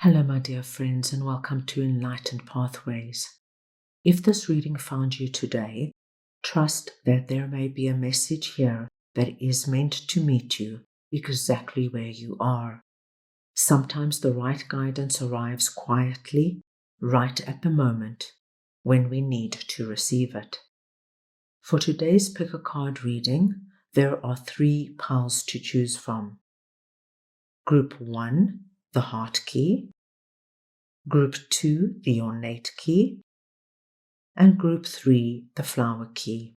Hello, my dear friends, and welcome to Enlightened Pathways. If this reading found you today, trust that there may be a message here that is meant to meet you exactly where you are. Sometimes the right guidance arrives quietly, right at the moment, when we need to receive it. For today's Pick a Card reading, there are 3 piles to choose from. Group 1, the Heart Key. Group 2, the Ornate Key. And Group 3, the Flower Key.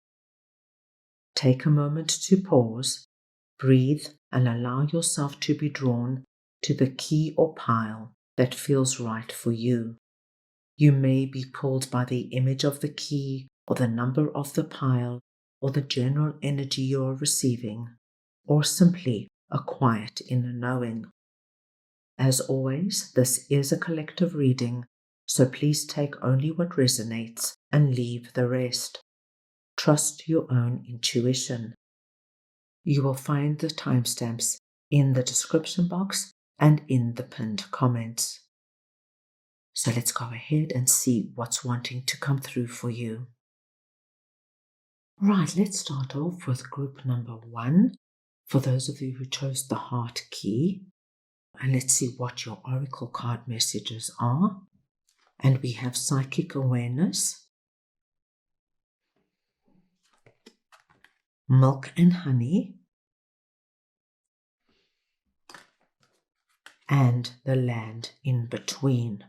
Take a moment to pause, breathe, and allow yourself to be drawn to the key or pile that feels right for you. You may be pulled by the image of the key, or the number of the pile, or the general energy you are receiving, or simply a quiet inner knowing. As always, this is a collective reading, so please take only what resonates and leave the rest. Trust your own intuition. You will find the timestamps in the description box and in the pinned comments. So let's go ahead and see what's wanting to come through for you. Right, let's start off with group number 1, for those of you who chose the Heart Key. And let's see what your oracle card messages are. And we have Psychic Awareness, Milk and Honey, and the Land in Between.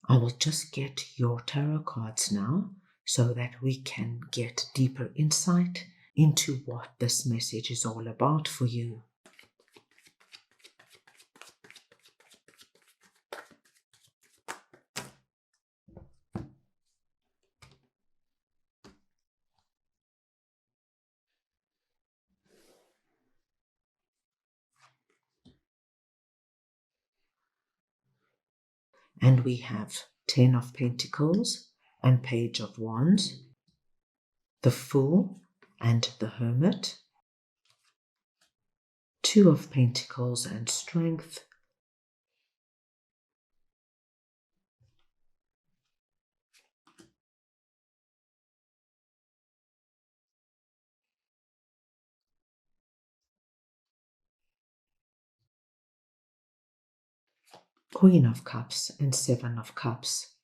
I will just get your tarot cards now so that we can get deeper insight into what this message is all about for you. And we have 10 of Pentacles and Page of Wands, the Fool and the Hermit, 2 of Pentacles and Strength, Queen of Cups and 7 of Cups.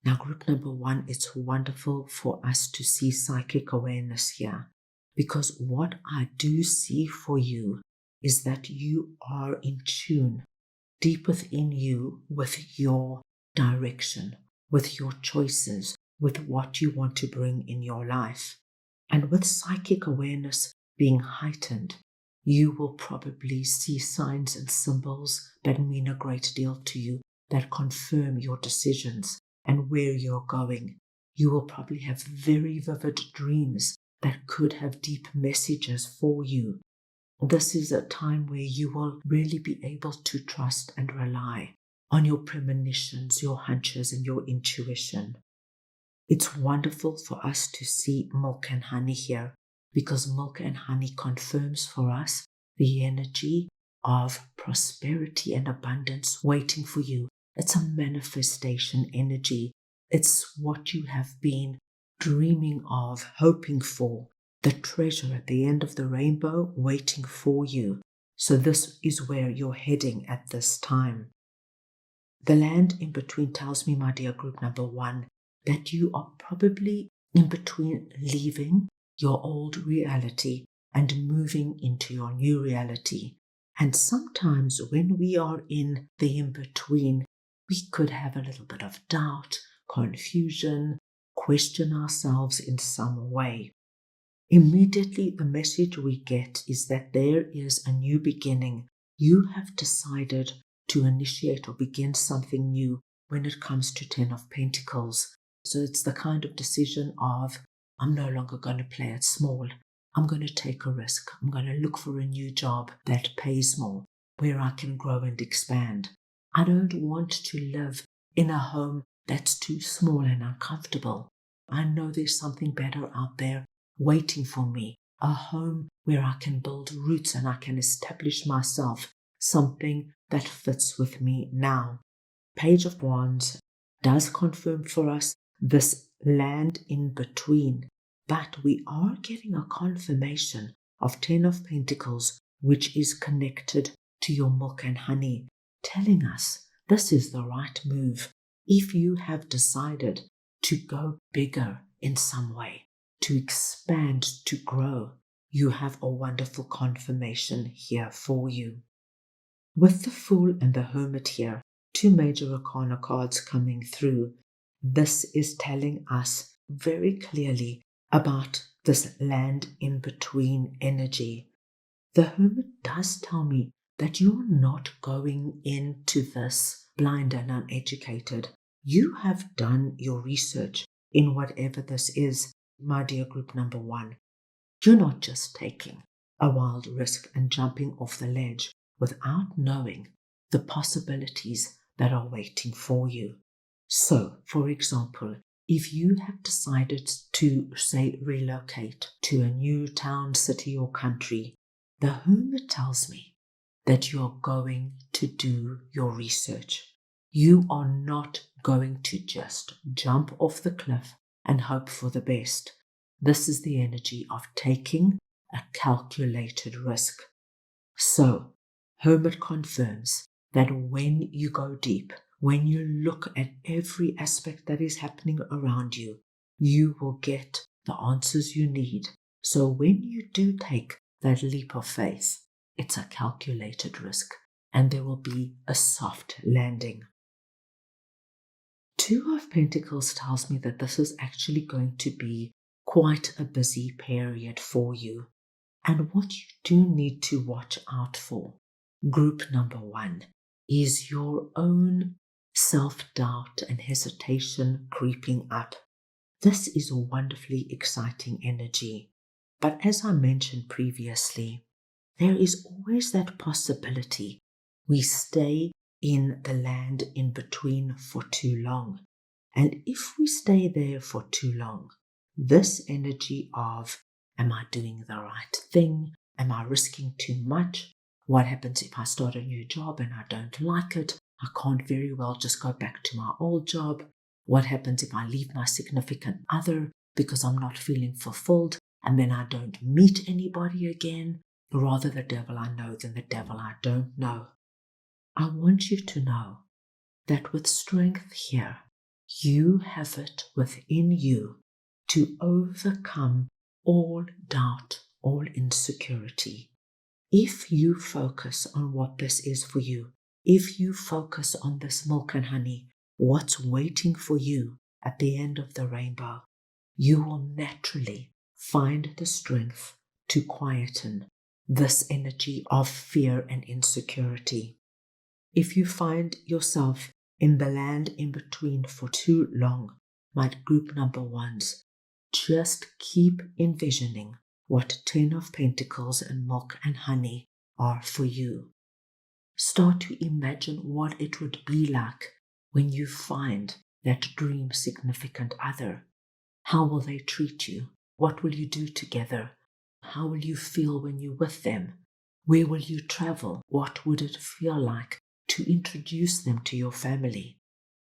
Now, group number 1, it's wonderful for us to see psychic awareness here, because what I do see for you is that you are in tune deep within you with your direction, with your choices, with what you want to bring in your life. And with psychic awareness being heightened, you will probably see signs and symbols that mean a great deal to you, that confirm your decisions and where you're going. You will probably have very vivid dreams that could have deep messages for you. This is a time where you will really be able to trust and rely on your premonitions, your hunches, and your intuition. It's wonderful for us to see milk and honey here, because milk and honey confirms for us the energy of prosperity and abundance waiting for you. It's a manifestation energy. It's what you have been dreaming of, hoping for, the treasure at the end of the rainbow waiting for you. So this is where you're heading at this time. The Land in Between tells me, my dear group number 1, that you are probably in between leaving your old reality and moving into your new reality. And sometimes when we are in the in-between, we could have a little bit of doubt, confusion, question ourselves in some way. Immediately the message we get is that there is a new beginning. You have decided to initiate or begin something new when it comes to 10 of Pentacles. So it's the kind of decision of, I'm no longer going to play it small. I'm going to take a risk. I'm going to look for a new job that pays more, where I can grow and expand. I don't want to live in a home that's too small and uncomfortable. I know there's something better out there waiting for me, a home where I can build roots and I can establish myself something that fits with me now. Page of Wands does confirm for us this land in between, but we are getting a confirmation of 10 of Pentacles, which is connected to your milk and honey, telling us this is the right move. If you have decided to go bigger in some way, to expand, to grow, you have a wonderful confirmation here for you. With the Fool and the Hermit here, two major arcana cards coming through, this is telling us very clearly about this land in between energy. The Hermit does tell me that you're not going into this blind and uneducated. You have done your research in whatever this is, my dear group number 1. You're not just taking a wild risk and jumping off the ledge without knowing the possibilities that are waiting for you. So, for example, if you have decided to, say, relocate to a new town, city, or country, the Hermit tells me that you're going to do your research. You are not going to just jump off the cliff and hope for the best. This is the energy of taking a calculated risk. So, Hermit confirms that when you go deep, when you look at every aspect that is happening around you, you will get the answers you need. So when you do take that leap of faith, it's a calculated risk, and there will be a soft landing. Two of Pentacles tells me that this is actually going to be quite a busy period for you. And what you do need to watch out for, group number 1, is your own self-doubt and hesitation creeping up. This is a wonderfully exciting energy. But as I mentioned previously, there is always that possibility we stay in the land in between for too long. And if we stay there for too long, this energy of, am I doing the right thing? Am I risking too much? What happens if I start a new job and I don't like it? I can't very well just go back to my old job. What happens if I leave my significant other because I'm not feeling fulfilled and then I don't meet anybody again? Rather the devil I know than the devil I don't know. I want you to know that with strength here, you have it within you to overcome all doubt, all insecurity. If you focus on what this is for you, if you focus on this milk and honey, what's waiting for you at the end of the rainbow, you will naturally find the strength to quieten this energy of fear and insecurity. If you find yourself in the land in between for too long, my group number 1s, just keep envisioning what 10 of Pentacles and milk and honey are for you. Start to imagine what it would be like when you find that dream significant other. How will they treat you? What will you do together? How will you feel when you're with them? Where will you travel? What would it feel like to introduce them to your family?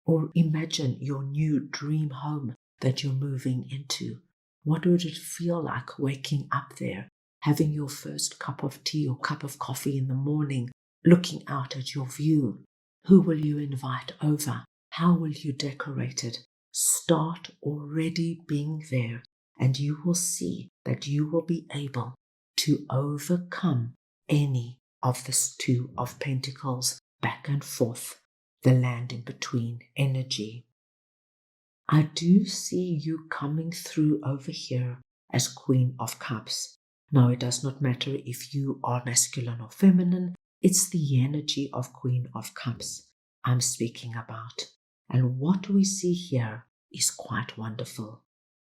Or imagine your new dream home that you're moving into. What would it feel like waking up there, having your first cup of tea or cup of coffee in the morning, looking out at your view? Who will you invite over? How will you decorate it? Start already being there, and you will see that you will be able to overcome any of this 2 of Pentacles back and forth, the land in between energy. I do see you coming through over here as Queen of Cups. Now, it does not matter if you are masculine or feminine. It's the energy of Queen of Cups I'm speaking about. And what we see here is quite wonderful.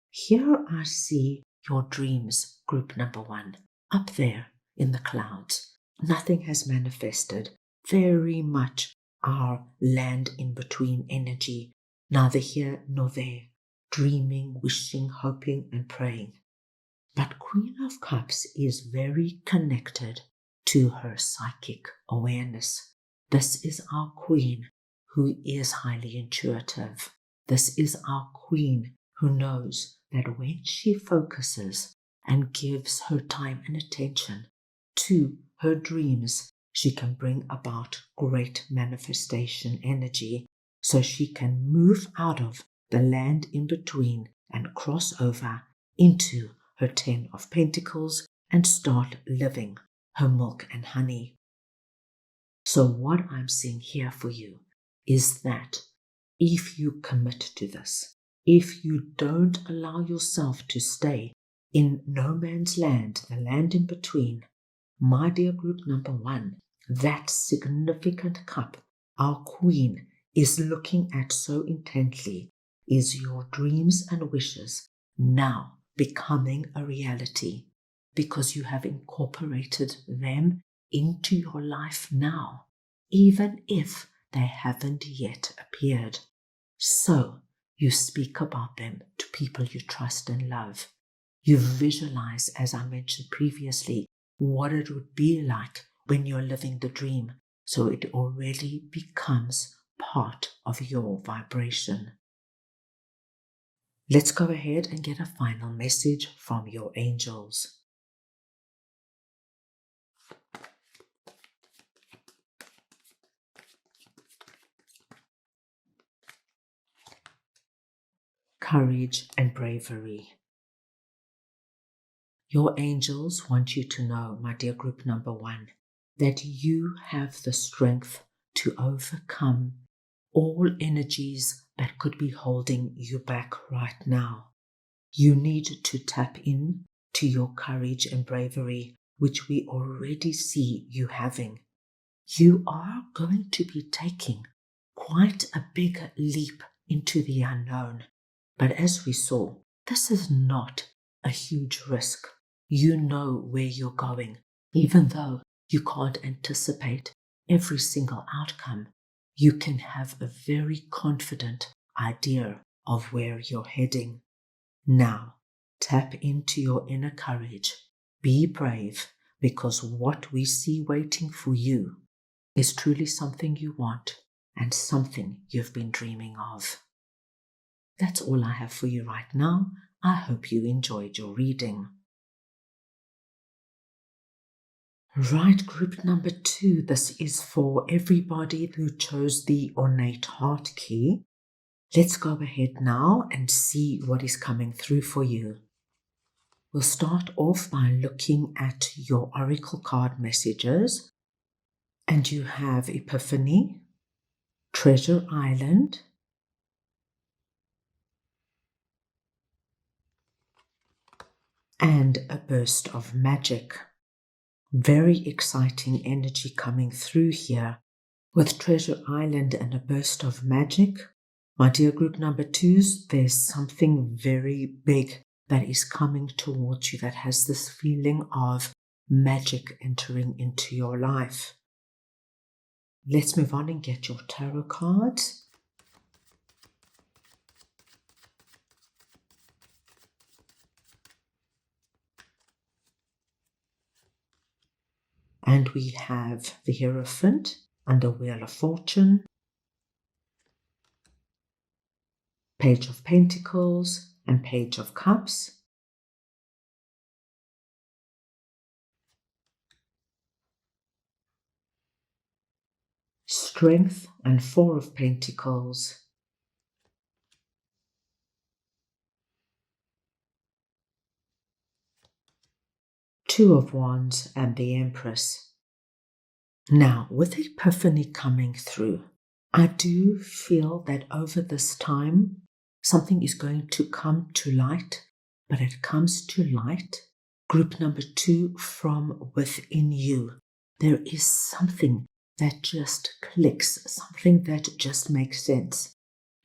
Here I see your dreams, group number 1, up there in the clouds. Nothing has manifested. Very much our land in between energy, neither here nor there, dreaming, wishing, hoping, and praying. But Queen of Cups is very connected to her psychic awareness. This is our queen who is highly intuitive. This is our queen who knows that when she focuses and gives her time and attention to her dreams, she can bring about great manifestation energy, so she can move out of the land in between and cross over into her 10 of Pentacles and start living her milk and honey. So what I'm seeing here for you is that if you commit to this, if you don't allow yourself to stay in no man's land, the land in between, my dear group number 1, that significant cup our queen is looking at so intently is your dreams and wishes now becoming a reality, because you have incorporated them into your life now, even if they haven't yet appeared. So you speak about them to people you trust and love. You visualize, as I mentioned previously, what it would be like when you're living the dream, so it already becomes part of your vibration. Let's go ahead and get a final message from your angels. Courage and bravery. Your angels want you to know, my dear group number 1, that you have the strength to overcome all energies that could be holding you back right now. You need to tap in to your courage and bravery, which we already see you having. You are going to be taking quite a big leap into the unknown. But as we saw, this is not a huge risk. You know where you're going, even though you can't anticipate every single outcome. You can have a very confident idea of where you're heading. Now, tap into your inner courage. Be brave, because what we see waiting for you is truly something you want and something you've been dreaming of. That's all I have for you right now. I hope you enjoyed your reading. Right, group number 2. This is for everybody who chose the Ornate Heart Key. Let's go ahead now and see what is coming through for you. We'll start off by looking at your Oracle card messages. And you have Epiphany, Treasure Island, and a burst of magic. Very exciting energy coming through here with Treasure Island and a burst of magic. My dear group number 2s, there's something very big that is coming towards you that has this feeling of magic entering into your life. Let's move on and get your tarot cards. And we have the Hierophant and the Wheel of Fortune, Page of Pentacles and Page of Cups, Strength and Four of Pentacles, Two of Wands and the Empress. Now, with Epiphany coming through, I do feel that over this time, something is going to come to light, but it comes to light, group number 2, from within you. There is something that just clicks, something that just makes sense.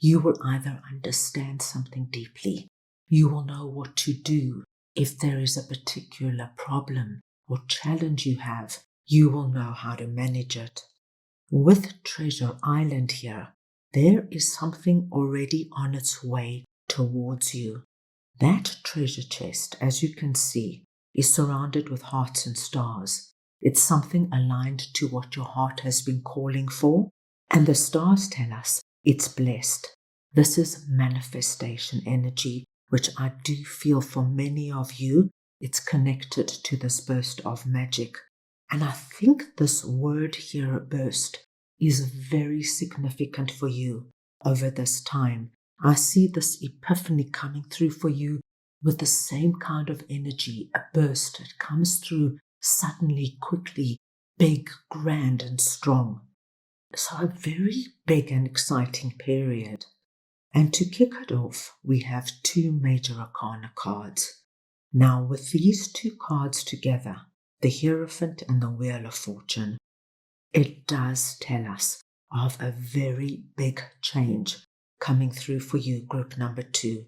You will either understand something deeply, you will know what to do. If there is a particular problem or challenge you have, you will know how to manage it. With Treasure Island here, there is something already on its way towards you. That treasure chest, as you can see, is surrounded with hearts and stars. It's something aligned to what your heart has been calling for. And the stars tell us it's blessed. This is manifestation energy, which I do feel for many of you, it's connected to this burst of magic. And I think this word here, burst, is very significant for you over this time. I see this epiphany coming through for you with the same kind of energy, a burst. It comes through suddenly, quickly, big, grand, and strong. So a very big and exciting period. And to kick it off, we have two major arcana cards. Now, with these two cards together, the Hierophant and the Wheel of Fortune, it does tell us of a very big change coming through for you, group number 2.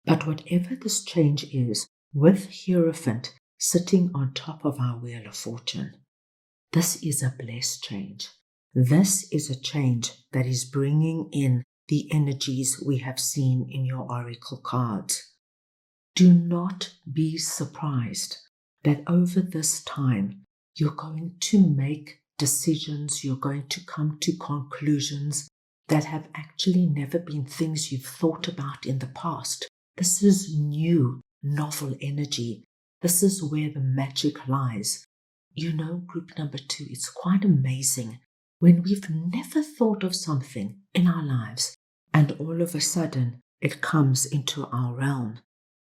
But whatever this change is, with Hierophant sitting on top of our Wheel of Fortune, this is a blessed change. This is a change that is bringing in the energies we have seen in your oracle cards. Do not be surprised that over this time you're going to make decisions, you're going to come to conclusions that have actually never been things you've thought about in the past. This is new, novel energy. This is where the magic lies. You know, group number 2, it's quite amazing when we've never thought of something in our lives and all of a sudden it comes into our realm.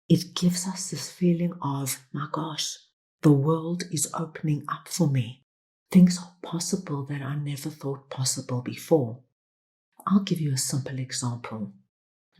It gives us this feeling of, my gosh, the world is opening up for me. Things are possible that I never thought possible before. I'll give you a simple example.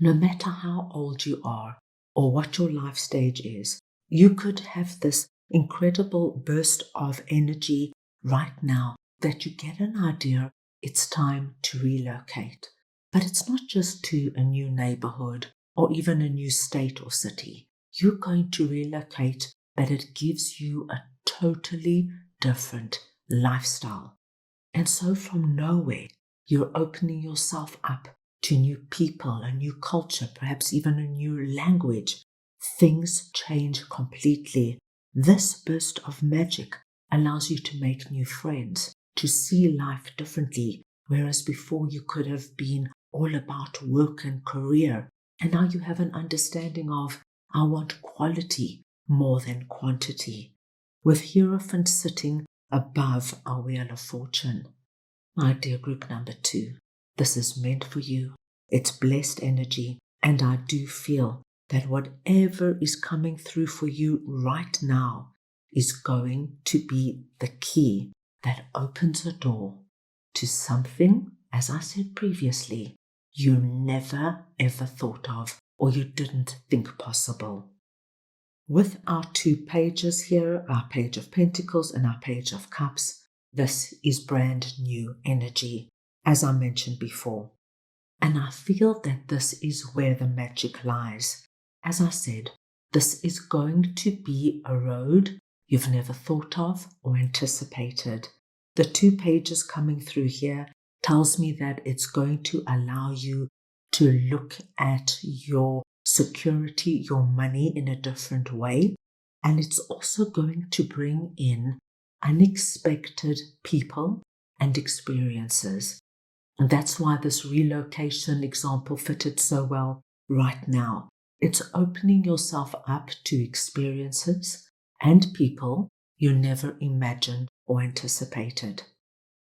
No matter how old you are or what your life stage is, you could have this incredible burst of energy right now that you get an idea it's time to relocate. But it's not just to a new neighborhood or even a new state or city. You're going to relocate, but it gives you a totally different lifestyle. And so from nowhere, you're opening yourself up to new people, a new culture, perhaps even a new language. Things change completely. This burst of magic allows you to make new friends, to see life differently, whereas before you could have been all about work and career. And now you have an understanding of, I want quality more than quantity. With Hierophant sitting above our Wheel of Fortune. My dear group number 2, this is meant for you. It's blessed energy, and I do feel that whatever is coming through for you right now is going to be the key that opens a door to something, as I said previously, you never ever thought of or you didn't think possible. With our 2 pages here, our Page of Pentacles and our Page of Cups, this is brand new energy, as I mentioned before. And I feel that this is where the magic lies. As I said, this is going to be a road you've never thought of or anticipated. The 2 pages coming through here tells me that it's going to allow you to look at your security, your money in a different way. And it's also going to bring in unexpected people and experiences. And that's why this relocation example fitted so well right now. It's opening yourself up to experiences and people you never imagined or anticipated.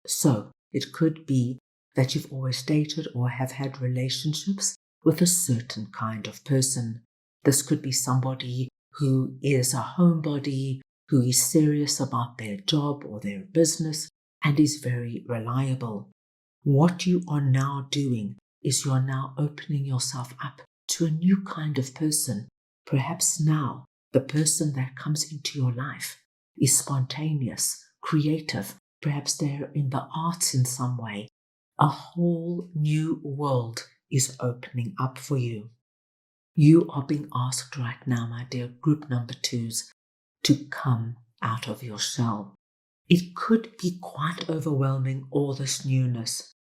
So it could be that you've always dated or have had relationships with a certain kind of person. This could be somebody who is a homebody, who is serious about their job or their business and is very reliable. What you are now doing is you are now opening yourself up to a new kind of person. Perhaps now the person that comes into your life is spontaneous, creative. Perhaps they're in the arts in some way. A whole new world is opening up for you. You are being asked right now, my dear group number 2s, to come out of your shell. It could be quite overwhelming, all this newness.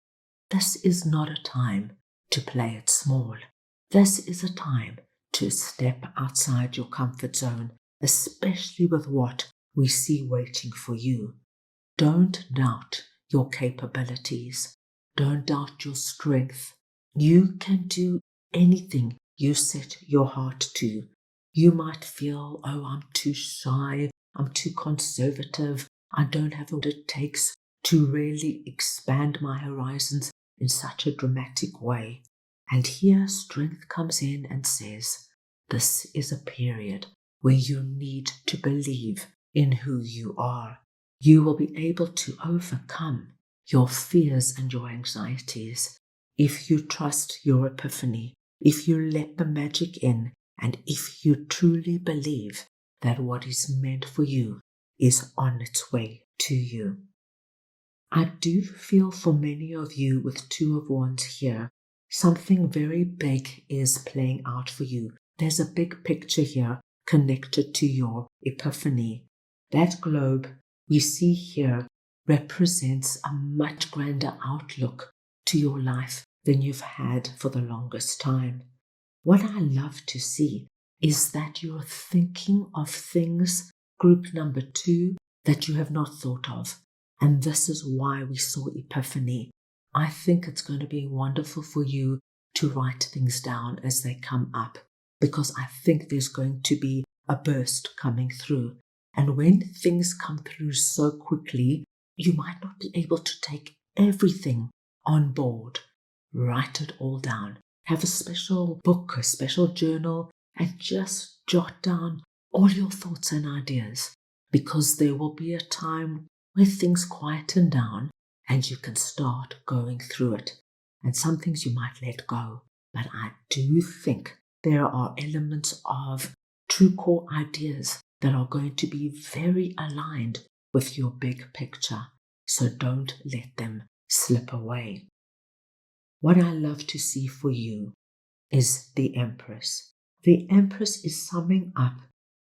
This is not a time to play it small. This is a time to step outside your comfort zone, especially with what we see waiting for you. Don't doubt your capabilities. Don't doubt your strength. You can do anything you set your heart to. You might feel, oh, I'm too shy, I'm too conservative, I don't have what it takes to really expand my horizons in such a dramatic way. And here strength comes in and says, this is a period where you need to believe in who you are. You will be able to overcome your fears and your anxieties if you trust your epiphany, if you let the magic in, and if you truly believe that what is meant for you is on its way to you. I do feel for many of you with Two of Wands here, something very big is playing out for you. There's a big picture here connected to your epiphany. That globe we see here represents a much grander outlook to your life than you've had for the longest time. What I love to see is that you're thinking of things, group number 2, that you have not thought of. And this is why we saw epiphany. I think it's going to be wonderful for you to write things down as they come up, because I think there's going to be a burst coming through. And when things come through so quickly, you might not be able to take everything on board. Write it all down. Have a special book, a special journal, and just jot down all your thoughts and ideas, because there will be a time where things quieten down and you can start going through it. And some things you might let go. But I do think there are elements of true core ideas that are going to be very aligned with your big picture. So don't let them slip away. What I love to see for you is the Empress. The Empress is summing up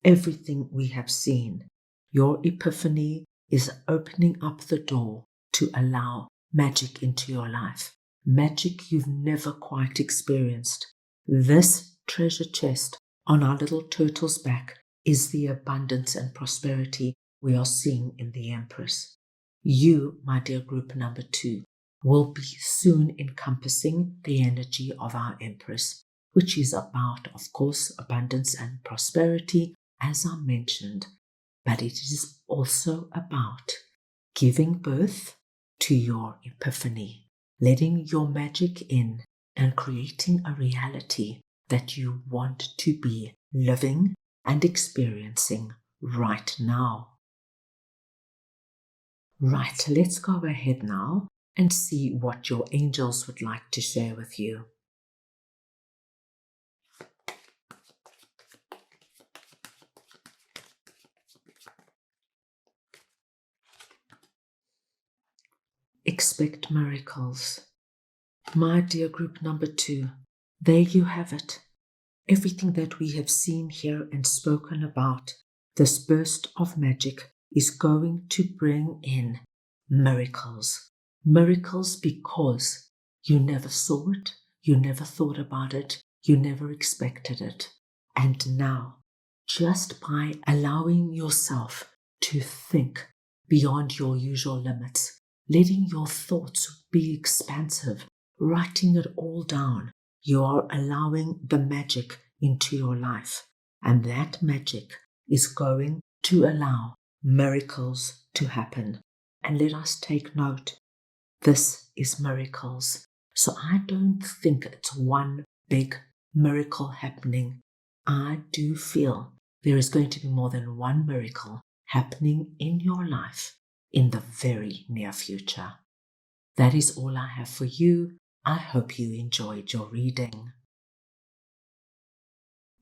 everything we have seen. Your epiphany is opening up the door to allow magic into your life. Magic you've never quite experienced. This treasure chest on our little turtle's back is the abundance and prosperity we are seeing in the Empress. You, my dear group number 2, will be soon encompassing the energy of our Empress, which is about, of course, abundance and prosperity, as I mentioned, but it is also about giving birth to your epiphany, letting your magic in and creating a reality that you want to be living and experiencing right now. Right, let's go ahead now and see what your angels would like to share with you. Expect miracles. My dear group number 2, there you have it. Everything that we have seen here and spoken about, this burst of magic is going to bring in miracles. Miracles because you never saw it, you never thought about it, you never expected it. And now, just by allowing yourself to think beyond your usual limits, letting your thoughts be expansive, writing it all down, you are allowing the magic into your life. And that magic is going to allow miracles to happen. And let us take note, this is miracles. So I don't think it's one big miracle happening. I do feel there is going to be more than one miracle happening in your life in the very near future. That is all I have for you. I hope you enjoyed your reading.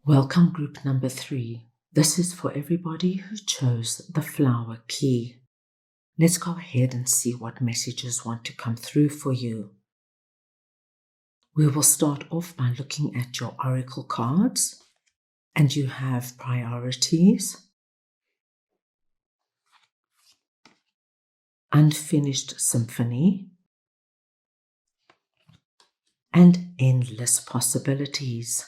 Welcome group number 3. This is for everybody who chose the flower key. Let's go ahead and see what messages want to come through for you. We will start off by looking at your oracle cards, and you have priorities, unfinished symphony, and endless possibilities.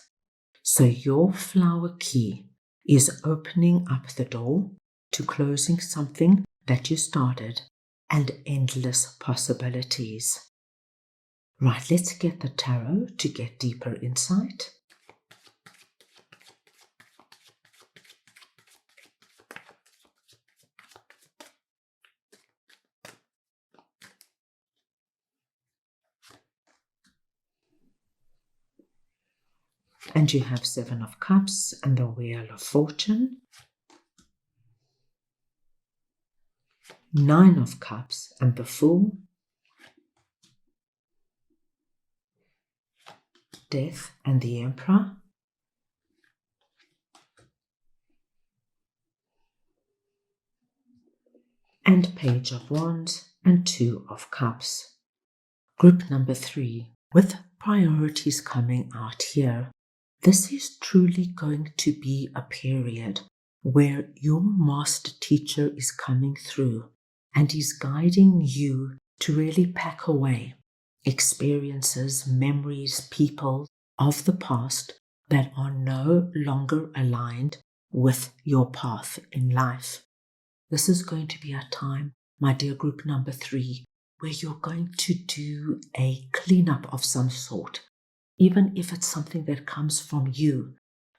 So your flower key is opening up the door to closing something that you started and endless possibilities. Right, let's get the tarot to get deeper insight. And you have 7 of Cups and the Wheel of Fortune, 9 of Cups and the Fool, Death and the Emperor, and Page of Wands and 2 of Cups. Group number 3, with priorities coming out here, this is truly going to be a period where your master teacher is coming through and is guiding you to really pack away experiences, memories, people of the past that are no longer aligned with your path in life. This is going to be a time, my dear group number 3, where you're going to do a cleanup of some sort, even if it's something that comes from you,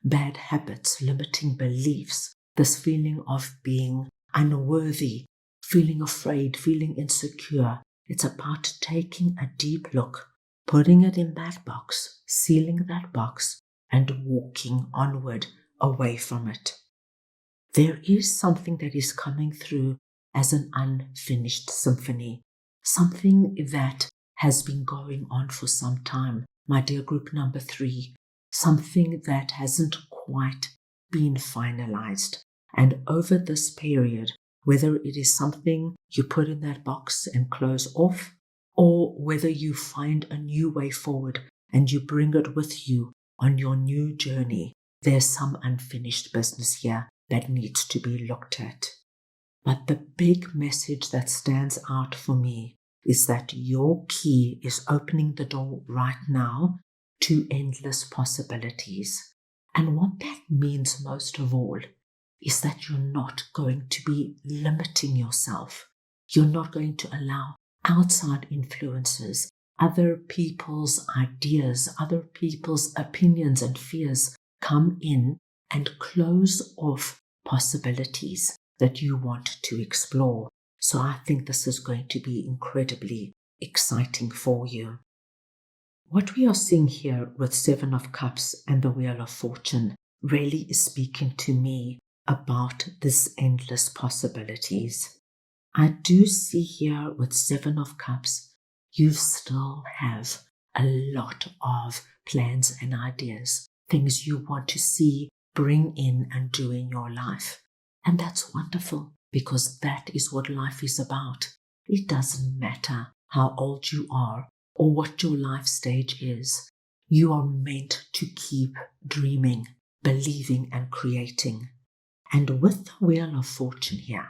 bad habits, limiting beliefs, this feeling of being unworthy, feeling afraid, feeling insecure. It's about taking a deep look, putting it in that box, sealing that box, and walking onward away from it. There is something that is coming through as an unfinished symphony, something that has been going on for some time, my dear group number 3, something that hasn't quite been finalized. And over this period, whether it is something you put in that box and close off, or whether you find a new way forward and you bring it with you on your new journey, there's some unfinished business here that needs to be looked at. But the big message that stands out for me is that your key is opening the door right now to endless possibilities. And what that means most of all is that you're not going to be limiting yourself. You're not going to allow outside influences, other people's ideas, other people's opinions and fears come in and close off possibilities that you want to explore. So I think this is going to be incredibly exciting for you. What we are seeing here with 7 of Cups and the Wheel of Fortune really is speaking to me about this endless possibilities. I do see here with 7 of Cups, you still have a lot of plans and ideas, things you want to see, bring in and do in your life. And that's wonderful, because that is what life is about. It doesn't matter how old you are or what your life stage is. You are meant to keep dreaming, believing and creating. And with the Wheel of Fortune here,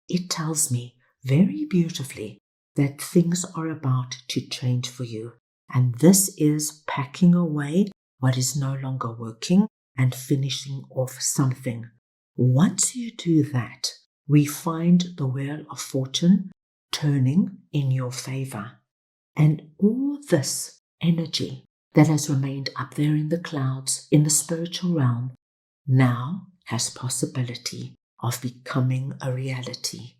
it tells me very beautifully that things are about to change for you. And this is packing away what is no longer working and finishing off something. Once you do that, we find the Wheel of Fortune turning in your favor. And all this energy that has remained up there in the clouds, in the spiritual realm, now has possibility of becoming a reality,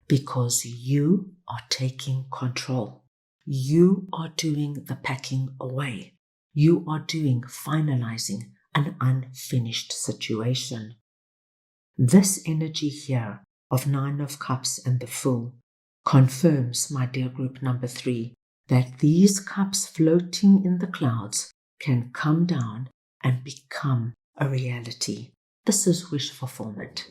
because you are taking control. You are doing the packing away. You are finalizing an unfinished situation. This energy here of 9 of Cups and the Fool confirms, my dear group number 3, that these cups floating in the clouds can come down and become a reality. This is wish fulfillment.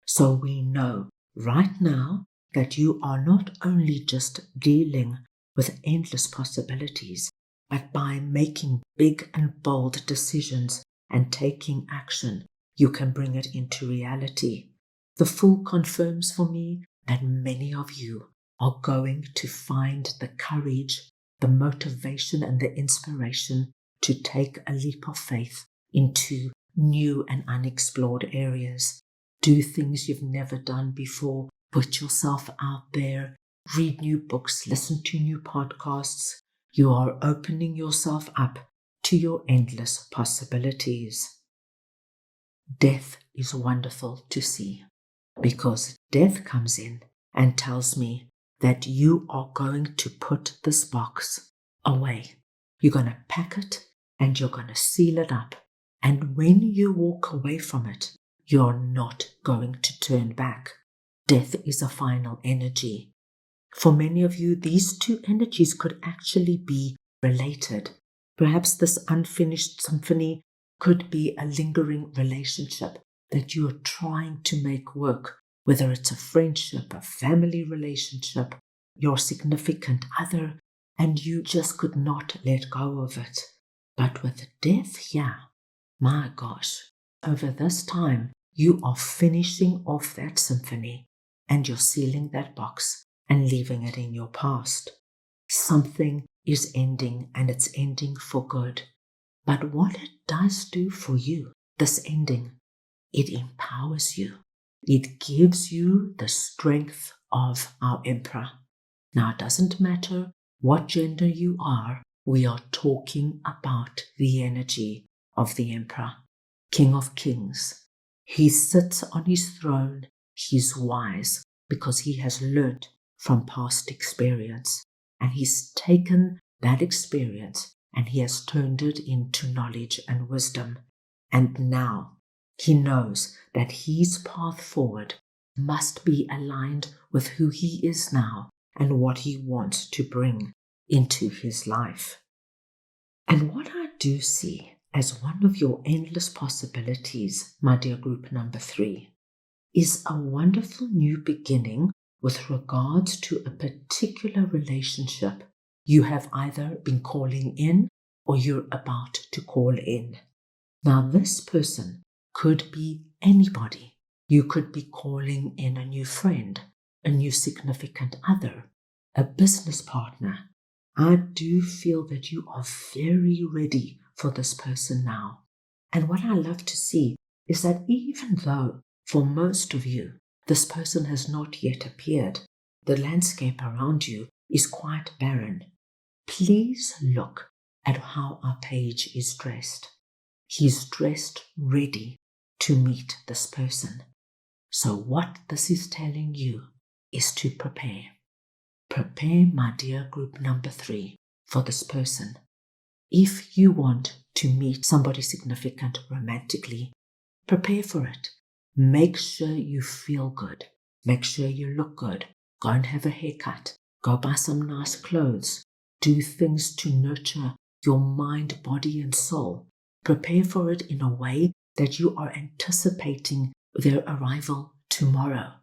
So we know right now that you are not only just dealing with endless possibilities, but by making big and bold decisions and taking action, you can bring it into reality. The Fool confirms for me that many of you are going to find the courage, the motivation and the inspiration to take a leap of faith into new and unexplored areas. Do things you've never done before. Put yourself out there. read new books, listen to new podcasts. You are opening yourself up to your endless possibilities. Death is wonderful to see, because death comes in and tells me that you are going to put this box away. You're going to pack it and you're going to seal it up. And when you walk away from it, you're not going to turn back. Death is a final energy. For many of you, these two energies could actually be related. Perhaps this unfinished symphony could be a lingering relationship that you are trying to make work, whether it's a friendship, a family relationship, your significant other, and you just could not let go of it. But with death here, my gosh, over this time, you are finishing off that symphony and you're sealing that box and leaving it in your past. Something is ending, and it's ending for good. But what it does do for you, this ending, it empowers you. It gives you the strength of our Emperor. Now, it doesn't matter what gender you are, we are talking about the energy of the Emperor, King of Kings. He sits on his throne. He's wise because he has learnt from past experience, and he's taken that experience and he has turned it into knowledge and wisdom. And now he knows that his path forward must be aligned with who he is now and what he wants to bring into his life. And what I do see as one of your endless possibilities, my dear group number 3, is a wonderful new beginning with regards to a particular relationship you have either been calling in or you're about to call in. Now, this person could be anybody. You could be calling in a new friend, a new significant other, a business partner. I do feel that you are very ready for this person now. And what I love to see is that even though for most of you, this person has not yet appeared, the landscape around you is quite barren. Please look at how our page is dressed. He's dressed ready to meet this person. So what this is telling you is to prepare. Prepare, my dear group number 3, for this person. If you want to meet somebody significant romantically, prepare for it. Make sure you feel good. Make sure you look good. Go and have a haircut. Go buy some nice clothes. Do things to nurture your mind, body, and soul. Prepare for it in a way that you are anticipating their arrival tomorrow.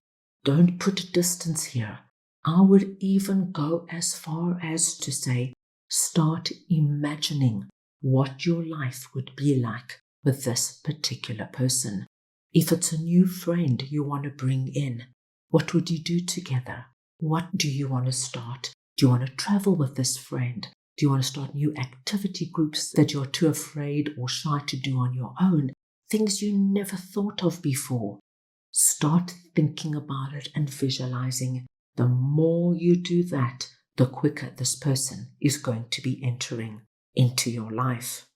Don't put a distance here. I would even go as far as to say, start imagining what your life would be like with this particular person. If it's a new friend you want to bring in, what would you do together? What do you want to start? Do you want to travel with this friend? Do you want to start new activity groups that you're too afraid or shy to do on your own? Things you never thought of before. Start thinking about it and visualizing. The more you do that, the quicker this person is going to be entering into your life.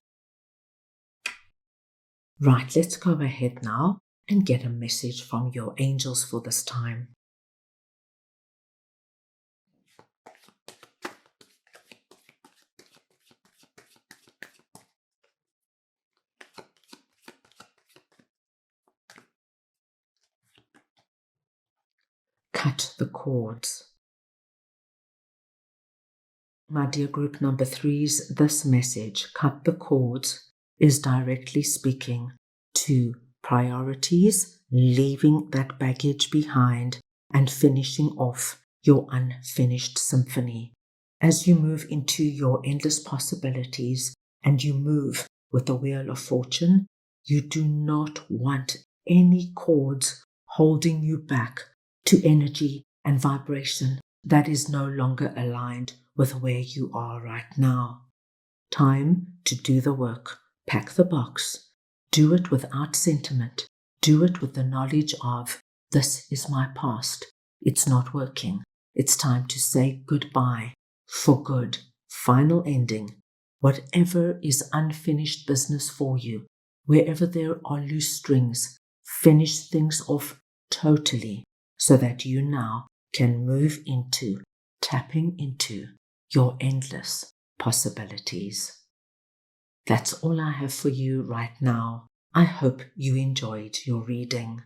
Right, let's go ahead now and get a message from your angels for this time. Cut the cords. My dear group number 3's, this message, cut the cords, is directly speaking to priorities, leaving that baggage behind and finishing off your unfinished symphony. As you move into your endless possibilities and you move with the Wheel of Fortune, you do not want any cords holding you back to energy and vibration that is no longer aligned with where you are right now. Time to do the work. Pack the box. Do it without sentiment. Do it with the knowledge of, this is my past. It's not working. It's time to say goodbye for good, final ending. Whatever is unfinished business for you, wherever there are loose strings, finish things off totally so that you now can move into tapping into your endless possibilities. That's all I have for you right now. I hope you enjoyed your reading.